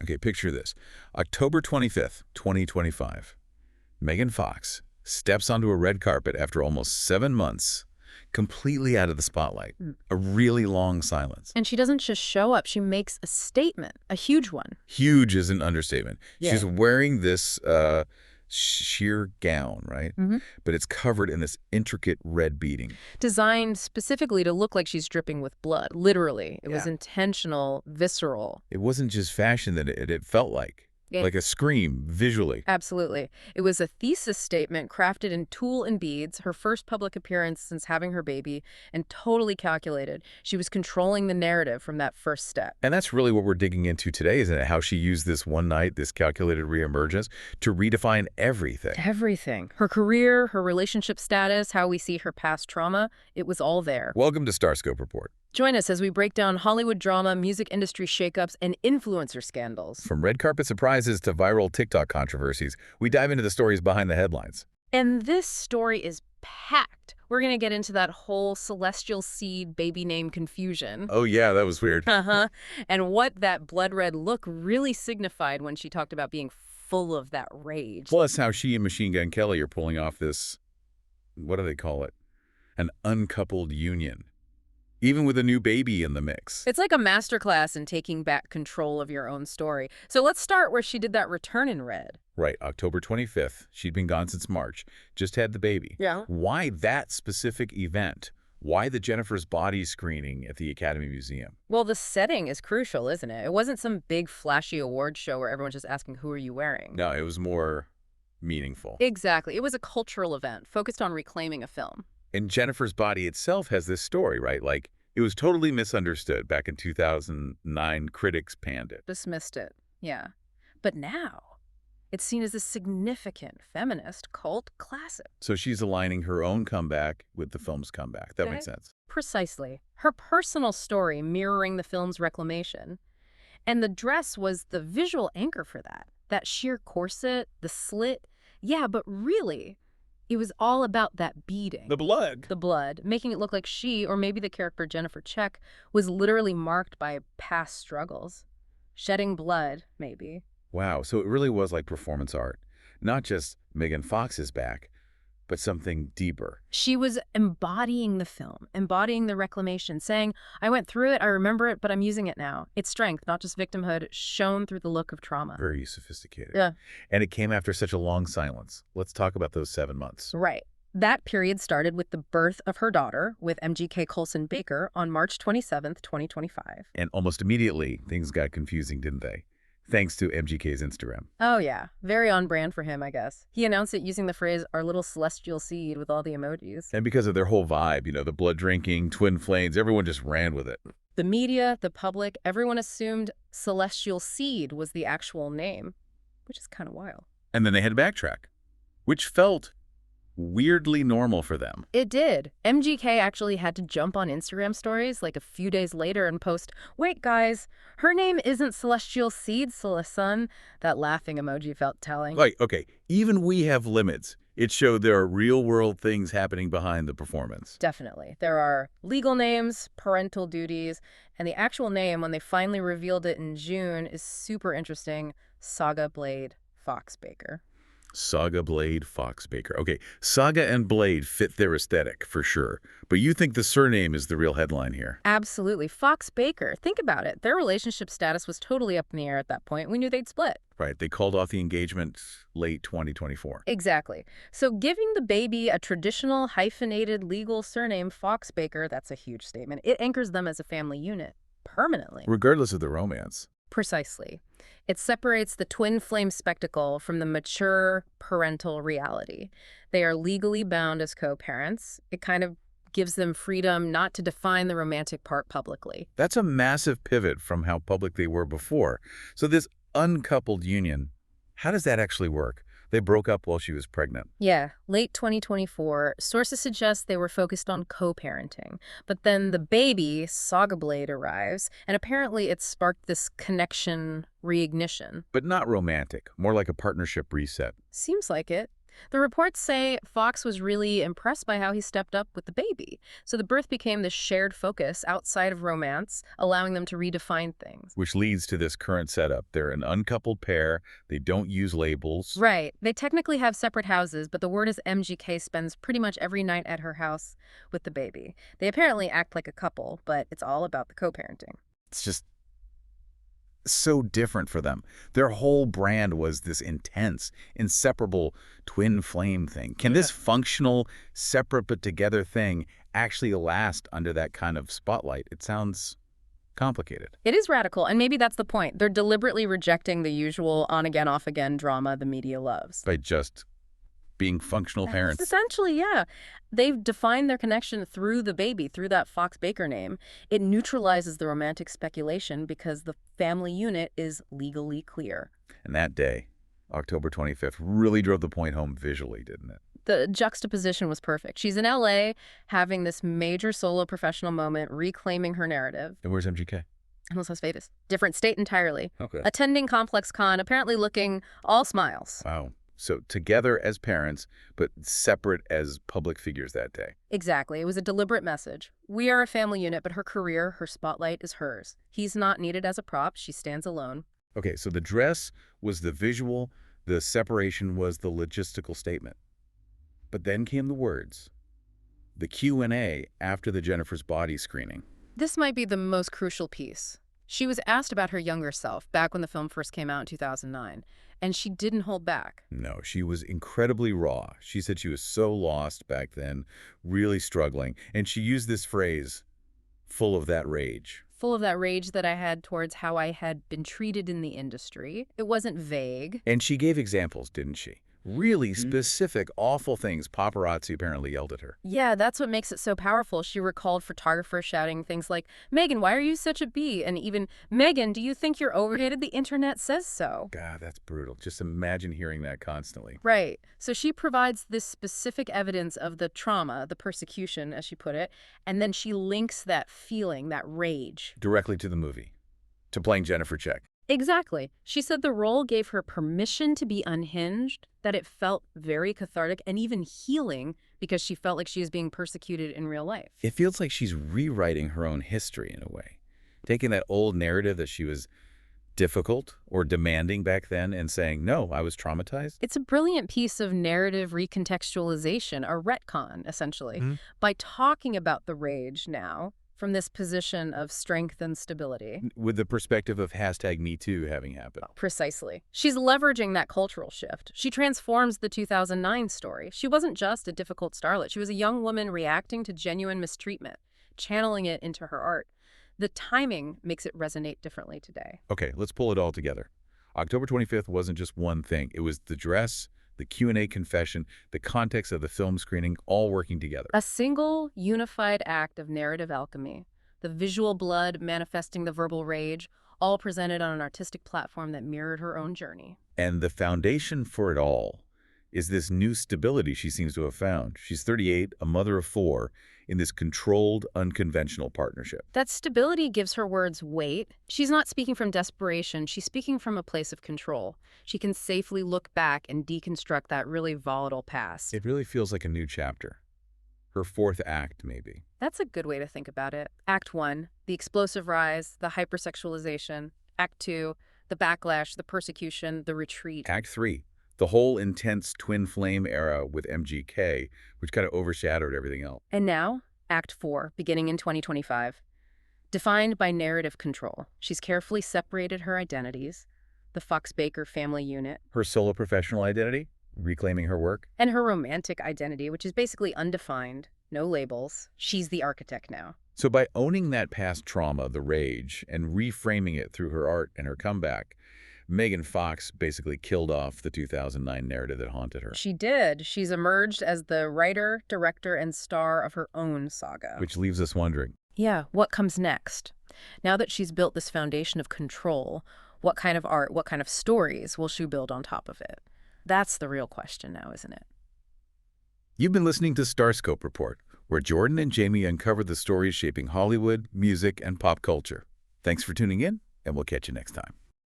Okay, picture this. October 25th, 2025. Megan Fox steps onto a red carpet after almost 7 months, completely out of the spotlight. A really long silence. And she doesn't just show up, she makes a statement, a huge one. Huge is an understatement. Yeah. She's wearing this sheer gown, right? But it's covered in this intricate red beading. Designed specifically to look like she's dripping with blood, literally. It was Yeah. intentional, visceral. It wasn't just fashion that it felt like a scream visually. Absolutely. It was a thesis statement crafted in tulle and beads, her first public appearance since having her baby, and totally calculated. She was controlling the narrative from that first step. And that's really what we're digging into today, isn't it? How she used this one night, this calculated reemergence, to redefine everything. Everything. Her career, her relationship status, how we see her past trauma, it was all there. Welcome to Starscope Report. Join us as we break down Hollywood drama, music industry shakeups, and influencer scandals. From red carpet surprises to viral TikTok controversies, we dive into the stories behind the headlines. And this story is packed. We're going to get into that whole celestial seed baby name confusion. Oh yeah, that was weird. And what that blood red look really signified when she talked about being full of that rage. Plus how she and Machine Gun Kelly are pulling off this, what do they call it? An uncoupled union. Even with a new baby in the mix. It's like a masterclass in taking back control of your own story. So let's start where she did that return in red. Right, October 25th. She'd been gone since March. Just had the baby. Yeah. Why that specific event? Why the Jennifer's Body screening at the Academy Museum? Well, the setting is crucial, isn't it? It wasn't some big flashy award show where everyone's just asking, who are you wearing? No, it was more meaningful. Exactly. It was a cultural event focused on reclaiming a film. And Jennifer's Body itself has this story, right? Like, it was totally misunderstood back in 2009. Critics panned it. Dismissed it, yeah. But now, it's seen as a significant feminist cult classic. So she's aligning her own comeback with the film's comeback. That makes sense. Precisely. Her personal story mirroring the film's Reclamation. And the dress was the visual anchor for that. That sheer corset, the slit. Yeah, but really, it was all about that beading. The blood. The blood, making it look like she, or maybe the character Jennifer Check, was literally marked by past struggles. Shedding blood, maybe. Wow, so it really was like performance art. Not just Megan Fox is back, but something deeper. She was embodying the film, embodying the reclamation, saying, I went through it, I remember it, but I'm using it now. It's strength, not just victimhood, shown through the look of trauma. Very sophisticated. Yeah. And it came after such a long silence. Let's talk about those 7 months. Right. That period started with the birth of her daughter, with MGK Coulson-Baker, on March 27th, 2025. And almost immediately, things got confusing, didn't they? Thanks to MGK's Instagram. Oh, yeah. Very on brand for him, I guess. He announced it using the phrase, our little celestial seed, with all the emojis. And because of their whole vibe, you know, the blood drinking, twin flames, everyone just ran with it. The media, the public, everyone assumed celestial seed was the actual name, which is kind of wild. And then they had to backtrack, which felt weirdly normal for them. It did. MGK actually had to jump on Instagram stories like a few days later and post, wait, guys, her name isn't Celestial Seed, son. That laughing emoji felt telling. Like, okay, even we have limits. It showed there are real-world things happening behind the performance. Definitely. There are legal names, parental duties, and the actual name, when they finally revealed it in June, is super interesting. Saga Blade Fox-Baker. Saga Blade Fox-Baker. Okay, Saga and Blade fit their aesthetic, for sure. But you think the surname is the real headline here? Absolutely. Fox-Baker. Think about it. Their relationship status was totally up in the air at that point. We knew they'd split. Right, they called off the engagement late 2024. Exactly. So giving the baby a traditional hyphenated legal surname, Fox-Baker, that's a huge statement. It anchors them as a family unit permanently. Regardless of the romance. Precisely. It separates the twin flame spectacle from the mature parental reality. They are legally bound as co-parents. It kind of gives them freedom not to define the romantic part publicly. That's a massive pivot from how public they were before. So this uncoupled union, how does that actually work? They broke up while she was pregnant. Yeah, late 2024, sources suggest they were focused on co-parenting. But then the baby, Saga Blade, arrives, and apparently it sparked this connection reignition. But not romantic, more like a partnership reset. Seems like it. The reports say Fox was really impressed by how he stepped up with the baby. So the birth became this shared focus outside of romance, allowing them to redefine things. Which leads to this current setup. They're an uncoupled pair. They don't use labels. Right. They technically have separate houses, but the word is MGK spends pretty much every night at her house with the baby. They apparently act like a couple, but it's all about the co-parenting. It's just so different for them. Their whole brand was this intense, inseparable twin flame thing. Can this functional, separate but together thing actually last under that kind of spotlight? It sounds complicated. It is radical, and maybe that's the point. They're deliberately rejecting the usual on-again, off-again drama the media loves. By just being functional parents. Essentially, yeah. They've defined their connection through the baby, through that Fox-Baker name. It neutralizes the romantic speculation because the family unit is legally clear. And that day, October 25th, really drove the point home visually, didn't it? The juxtaposition was perfect. She's in LA having this major solo professional moment, reclaiming her narrative. And where's MGK? In Las Vegas. Different state entirely. Okay. Attending Complex Con, apparently looking all smiles. Wow. So together as parents, but separate as public figures that day. Exactly. It was a deliberate message. We are a family unit, but her career, her spotlight is hers. He's not needed as a prop. She stands alone. Okay, so the dress was the visual, the separation was the logistical statement. But then came the words. The Q&A after the Jennifer's body screening. This might be the most crucial piece. She was asked about her younger self back when the film first came out in 2009, and she didn't hold back. No, she was incredibly raw. She said she was so lost back then, really struggling. And she used this phrase, full of that rage. Full of that rage that I had towards how I had been treated in the industry. It wasn't vague. And she gave examples, didn't she? Really specific, awful things paparazzi apparently yelled at her. Yeah, that's what makes it so powerful. She recalled photographers shouting things like, "Megan, why are you such a bee?" And even, "Megan, do you think you're overrated? The internet says so." God, that's brutal. Just imagine hearing that constantly. Right. So she provides this specific evidence of the trauma, the persecution, as she put it, and then she links that feeling, that rage. Directly to the movie, to playing Jennifer Check. Exactly. She said the role gave her permission to be unhinged, that it felt very cathartic and even healing because she felt like she was being persecuted in real life. It feels like she's rewriting her own history in a way, taking that old narrative that she was difficult or demanding back then and saying, no, I was traumatized. It's a brilliant piece of narrative recontextualization, a retcon, essentially, by talking about the rage now from this position of strength and stability. With the perspective of #MeToo having happened. Precisely. She's leveraging that cultural shift. She transforms the 2009 story. She wasn't just a difficult starlet. She was a young woman reacting to genuine mistreatment, channeling it into her art. The timing makes it resonate differently today. Okay, let's pull it all together. October 25th wasn't just one thing. It was the dress, the Q&A confession, the context of the film screening, all working together. A single, unified act of narrative alchemy. The visual blood manifesting the verbal rage, all presented on an artistic platform that mirrored her own journey. And the foundation for it all is this new stability she seems to have found. She's 38, a mother of 4, in this controlled, unconventional partnership. That stability gives her words weight. She's not speaking from desperation. She's speaking from a place of control. She can safely look back and deconstruct that really volatile past. It really feels like a new chapter. Her 4th act, maybe. That's a good way to think about it. Act 1, the explosive rise, the hypersexualization. Act 2, the backlash, the persecution, the retreat. Act 3, the whole intense twin flame era with MGK, which kind of overshadowed everything else. And now, Act 4, beginning in 2025. Defined by narrative control. She's carefully separated her identities, the Fox-Baker family unit. Her solo professional identity, reclaiming her work. And her romantic identity, which is basically undefined, no labels. She's the architect now. So by owning that past trauma, the rage, and reframing it through her art and her comeback, Megan Fox basically killed off the 2009 narrative that haunted her. She did. She's emerged as the writer, director, and star of her own saga. Which leaves us wondering. Yeah, what comes next? Now that she's built this foundation of control, what kind of art, what kind of stories will she build on top of it? That's the real question now, isn't it? You've been listening to Starscope Report, where Jordan and Jamie uncover the stories shaping Hollywood, music, and pop culture. Thanks for tuning in, and we'll catch you next time.